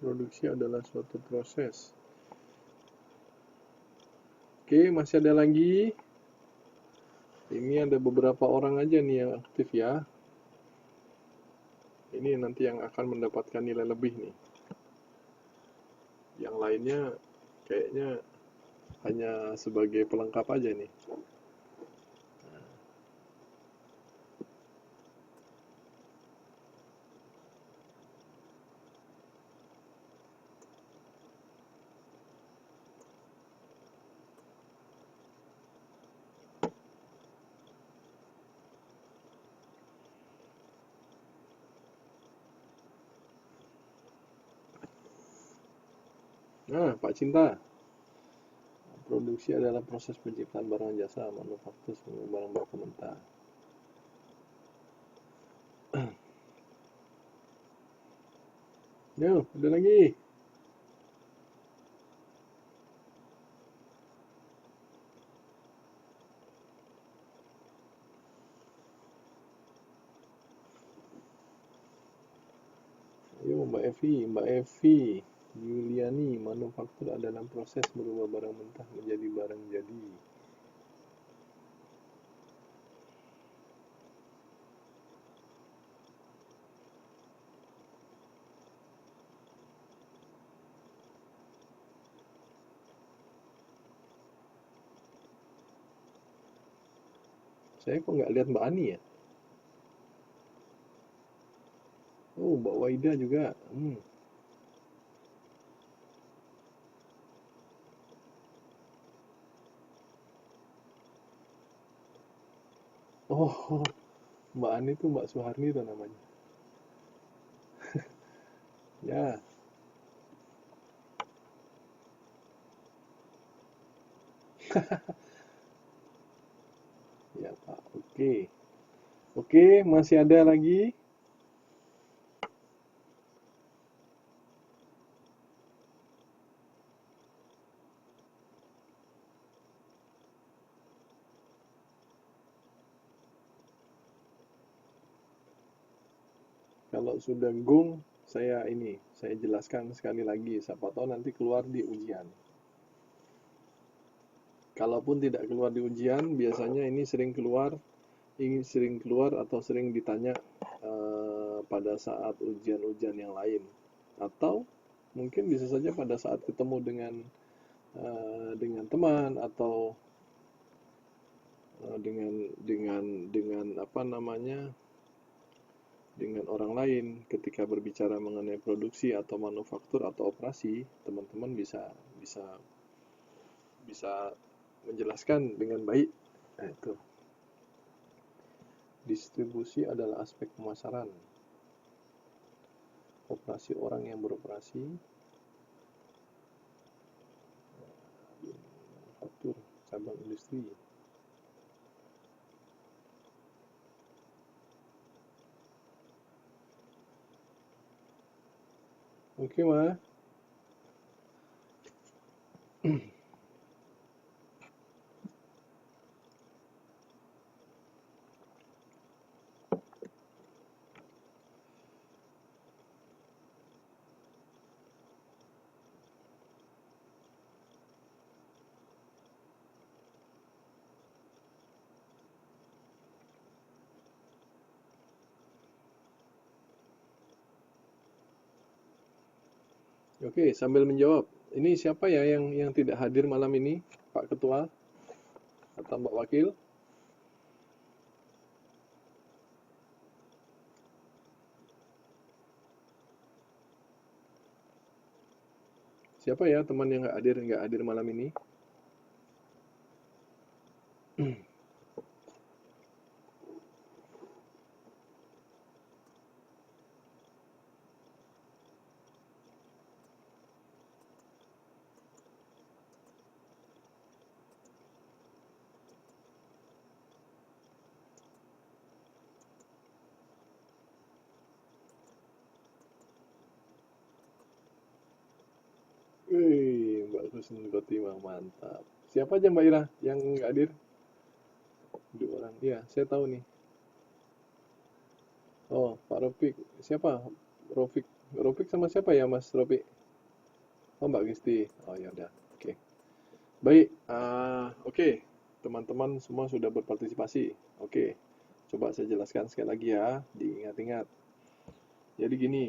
Produksi adalah suatu proses. Oke, masih ada lagi. Ini ada beberapa orang aja nih yang aktif ya. Ini nanti yang akan mendapatkan nilai lebih nih. Yang lainnya kayaknya hanya sebagai pelengkap aja nih. Nah, Pak Cinta, produksi adalah proses penciptaan barang jasa, manufaktur sebagai barang baku mentah. Yo, ada lagi. Ayo Mbak Evi, Yuliani, manufaktur adalah proses berubah barang mentah menjadi barang jadi. Saya kok nggak lihat Mbak Ani ya? Oh, Mbak Waida juga. Oh, Mbak Ani tuh Mbak Suharni tuh namanya. Ya, ya Pak. Oke. Oke, masih ada lagi. Kalau sudah gong, saya jelaskan sekali lagi. Siapa tahu nanti keluar di ujian. Kalaupun tidak keluar di ujian, biasanya ini sering keluar atau sering ditanya pada saat ujian-ujian yang lain. Atau mungkin bisa saja pada saat ketemu dengan teman atau dengan apa namanya dengan orang lain ketika berbicara mengenai produksi atau manufaktur atau operasi, teman-teman bisa bisa menjelaskan dengan baik. Nah, itu. Distribusi adalah aspek pemasaran. Operasi orang yang beroperasi, manufaktur, cabang industri. Oke, Ma. Oke, sambil menjawab. Ini siapa ya yang tidak hadir malam ini? Pak Ketua atau Mbak Wakil? Siapa ya teman yang nggak hadir malam ini? Wih, Mbak Kusnul Kotimah, mantap. Siapa aja Mbak Ira yang nggak hadir? Dua orang. Iya, saya tahu nih. Oh, Pak Rofik. Siapa? Rofik Ropik sama siapa ya Mas Ropik? Oh Mbak Gisti. Oh ya udah. Oke. Baik. Oke. Teman-teman semua sudah berpartisipasi. Oke. Coba saya jelaskan sekali lagi ya. Diingat-ingat. Jadi gini.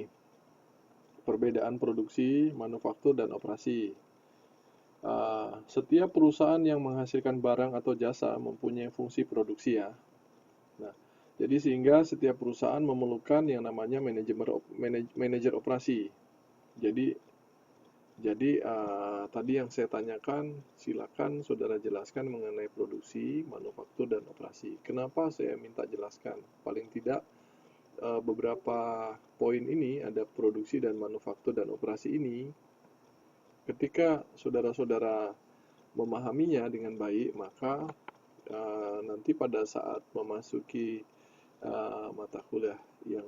Perbedaan produksi, manufaktur, dan operasi. Setiap perusahaan yang menghasilkan barang atau jasa mempunyai fungsi produksi ya. Nah, jadi sehingga setiap perusahaan memerlukan yang namanya manajer operasi. Jadi tadi yang saya tanyakan, silakan saudara jelaskan mengenai produksi, manufaktur, dan operasi. Kenapa saya minta jelaskan? Paling tidak beberapa poin ini ada produksi dan manufaktur dan operasi ini. Ketika saudara-saudara memahaminya dengan baik, maka nanti pada saat memasuki mata kuliah yang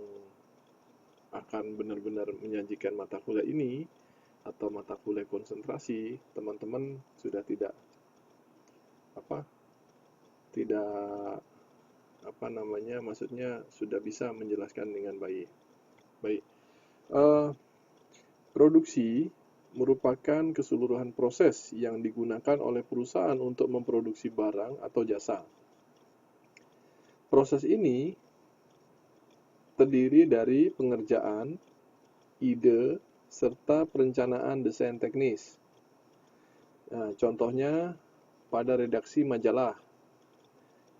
akan benar-benar menyajikan mata kuliah ini atau mata kuliah konsentrasi, teman-teman sudah tidak maksudnya sudah bisa menjelaskan dengan baik. Baik. Produksi merupakan keseluruhan proses yang digunakan oleh perusahaan untuk memproduksi barang atau jasa. Proses ini terdiri dari pengerjaan, ide, serta perencanaan desain teknis. Nah, contohnya pada redaksi majalah.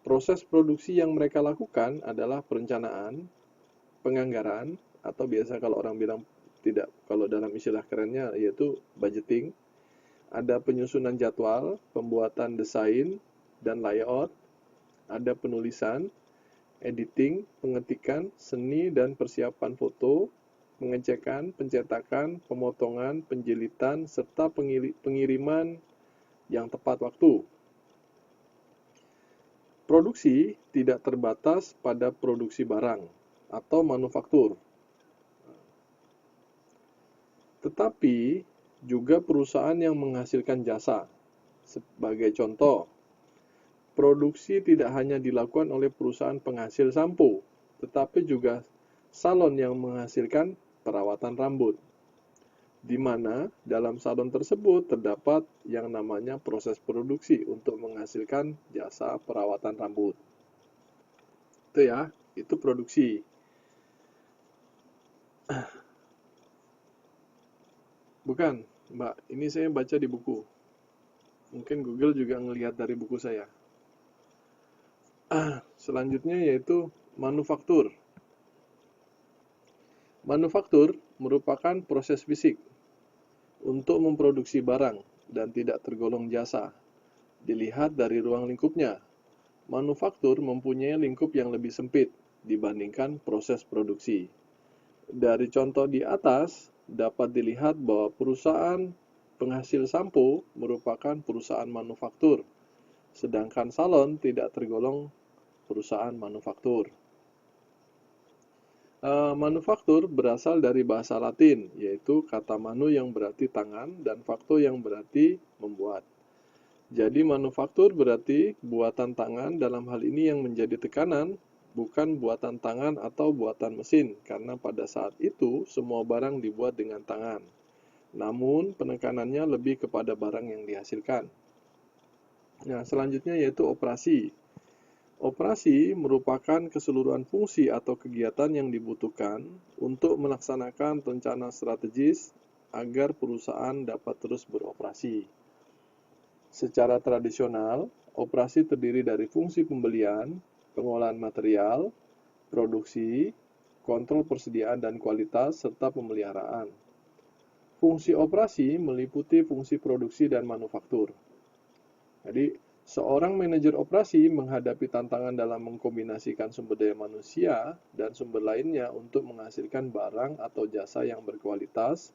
Proses produksi yang mereka lakukan adalah perencanaan, penganggaran, atau biasa kalau orang bilang tidak, kalau dalam istilah kerennya yaitu budgeting. Ada penyusunan jadwal, pembuatan desain dan layout, ada penulisan, editing, pengetikan, seni dan persiapan foto, pengecekan, pencetakan, pemotongan, penjilitan, serta pengiriman yang tepat waktu. Produksi tidak terbatas pada produksi barang atau manufaktur, tetapi juga perusahaan yang menghasilkan jasa. Sebagai contoh, produksi tidak hanya dilakukan oleh perusahaan penghasil sampo, tetapi juga salon yang menghasilkan perawatan rambut, di mana dalam salon tersebut terdapat yang namanya proses produksi untuk menghasilkan jasa perawatan rambut. Itu ya, itu produksi. Bukan, Mbak, ini saya baca di buku. Mungkin Google juga ngelihat dari buku saya. Selanjutnya yaitu manufaktur. Manufaktur merupakan proses fisik untuk memproduksi barang dan tidak tergolong jasa. Dilihat dari ruang lingkupnya, manufaktur mempunyai lingkup yang lebih sempit dibandingkan proses produksi. Dari contoh di atas, dapat dilihat bahwa perusahaan penghasil sampo merupakan perusahaan manufaktur, sedangkan salon tidak tergolong perusahaan manufaktur. Manufaktur berasal dari bahasa Latin, yaitu kata manu yang berarti tangan dan fakto yang berarti membuat. Jadi manufaktur berarti buatan tangan, dalam hal ini yang menjadi tekanan bukan buatan tangan atau buatan mesin, karena pada saat itu semua barang dibuat dengan tangan. Namun penekanannya lebih kepada barang yang dihasilkan. Nah, selanjutnya yaitu operasi. Operasi merupakan keseluruhan fungsi atau kegiatan yang dibutuhkan untuk melaksanakan rencana strategis agar perusahaan dapat terus beroperasi. Secara tradisional, operasi terdiri dari fungsi pembelian, pengolahan material, produksi, kontrol persediaan dan kualitas, serta pemeliharaan. Fungsi operasi meliputi fungsi produksi dan manufaktur. Jadi, seorang manajer operasi menghadapi tantangan dalam mengkombinasikan sumber daya manusia dan sumber lainnya untuk menghasilkan barang atau jasa yang berkualitas,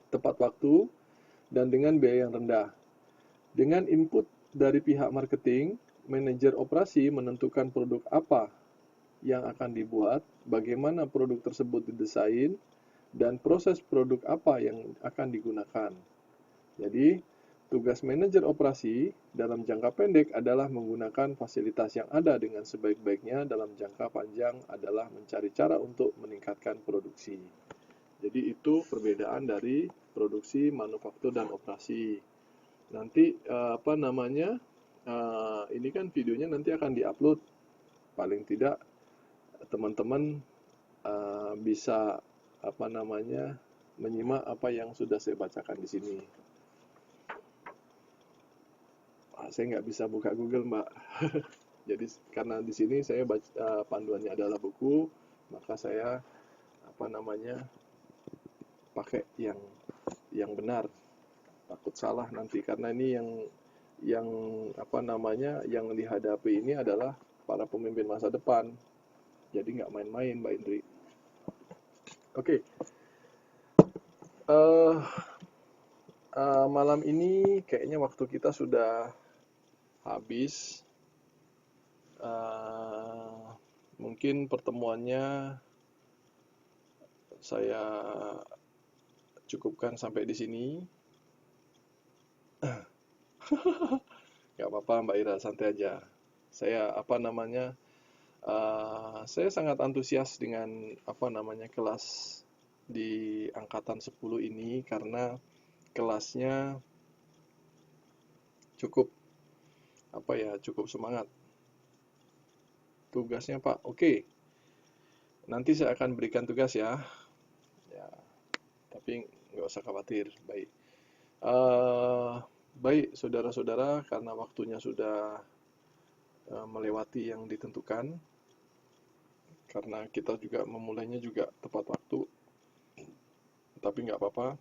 tepat waktu, dan dengan biaya yang rendah. Dengan input dari pihak marketing, manajer operasi menentukan produk apa yang akan dibuat, bagaimana produk tersebut didesain, dan proses produk apa yang akan digunakan. Jadi, tugas manajer operasi dalam jangka pendek adalah menggunakan fasilitas yang ada dengan sebaik-baiknya, dalam jangka panjang adalah mencari cara untuk meningkatkan produksi. Jadi itu perbedaan dari produksi, manufaktur, dan operasi. Nanti apa namanya? Ini kan videonya nanti akan diupload. Paling tidak teman-teman bisa apa namanya? Menyimak apa yang sudah saya bacakan di sini. Saya nggak bisa buka Google, Mbak. Jadi karena di sini saya baca panduannya adalah buku, maka saya apa namanya? Pakai yang benar. Takut salah nanti karena ini yang apa namanya? Yang dihadapi ini adalah para pemimpin masa depan. Jadi nggak main-main, Mbak Indri. Oke. Malam ini kayaknya waktu kita sudah habis. Mungkin pertemuannya saya cukupkan sampai di sini. Gak apa-apa Mbak Ira, santai aja. Saya apa namanya? Saya sangat antusias dengan apa namanya kelas di angkatan 10 ini karena kelasnya cukup apa ya, cukup semangat. Tugasnya Pak, oke. Nanti saya akan berikan tugas ya. Ya, tapi nggak usah khawatir. Baik. Baik, saudara-saudara, karena waktunya sudah melewati yang ditentukan, karena kita juga memulainya juga tepat waktu, tapi nggak apa-apa.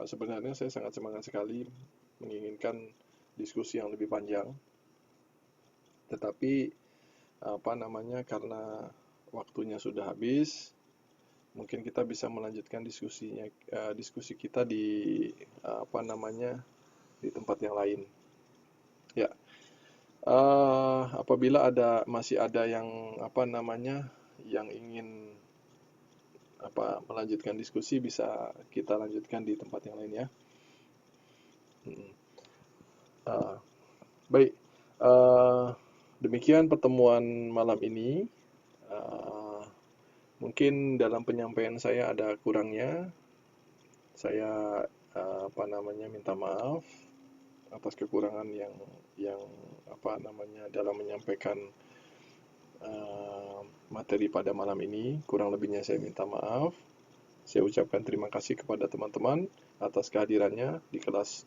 Sebenarnya saya sangat semangat sekali menginginkan diskusi yang lebih panjang, tetapi apa namanya karena waktunya sudah habis, mungkin kita bisa melanjutkan diskusi kita di apa namanya di tempat yang lain. Ya, apabila masih ada yang apa namanya yang ingin apa melanjutkan diskusi, bisa kita lanjutkan di tempat yang lain ya. Baik, demikian pertemuan malam ini. Mungkin dalam penyampaian saya ada kurangnya. Saya apa namanya minta maaf atas kekurangan yang apa namanya dalam menyampaikan materi pada malam ini. Kurang lebihnya saya minta maaf. Saya ucapkan terima kasih kepada teman-teman atas kehadirannya di kelas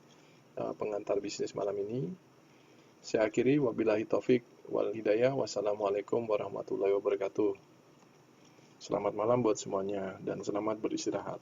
pengantar bisnis malam ini. Saya akhiri, wabillahi taufik wal hidayah. Wassalamualaikum warahmatullahi wabarakatuh. Selamat malam buat semuanya dan selamat beristirahat.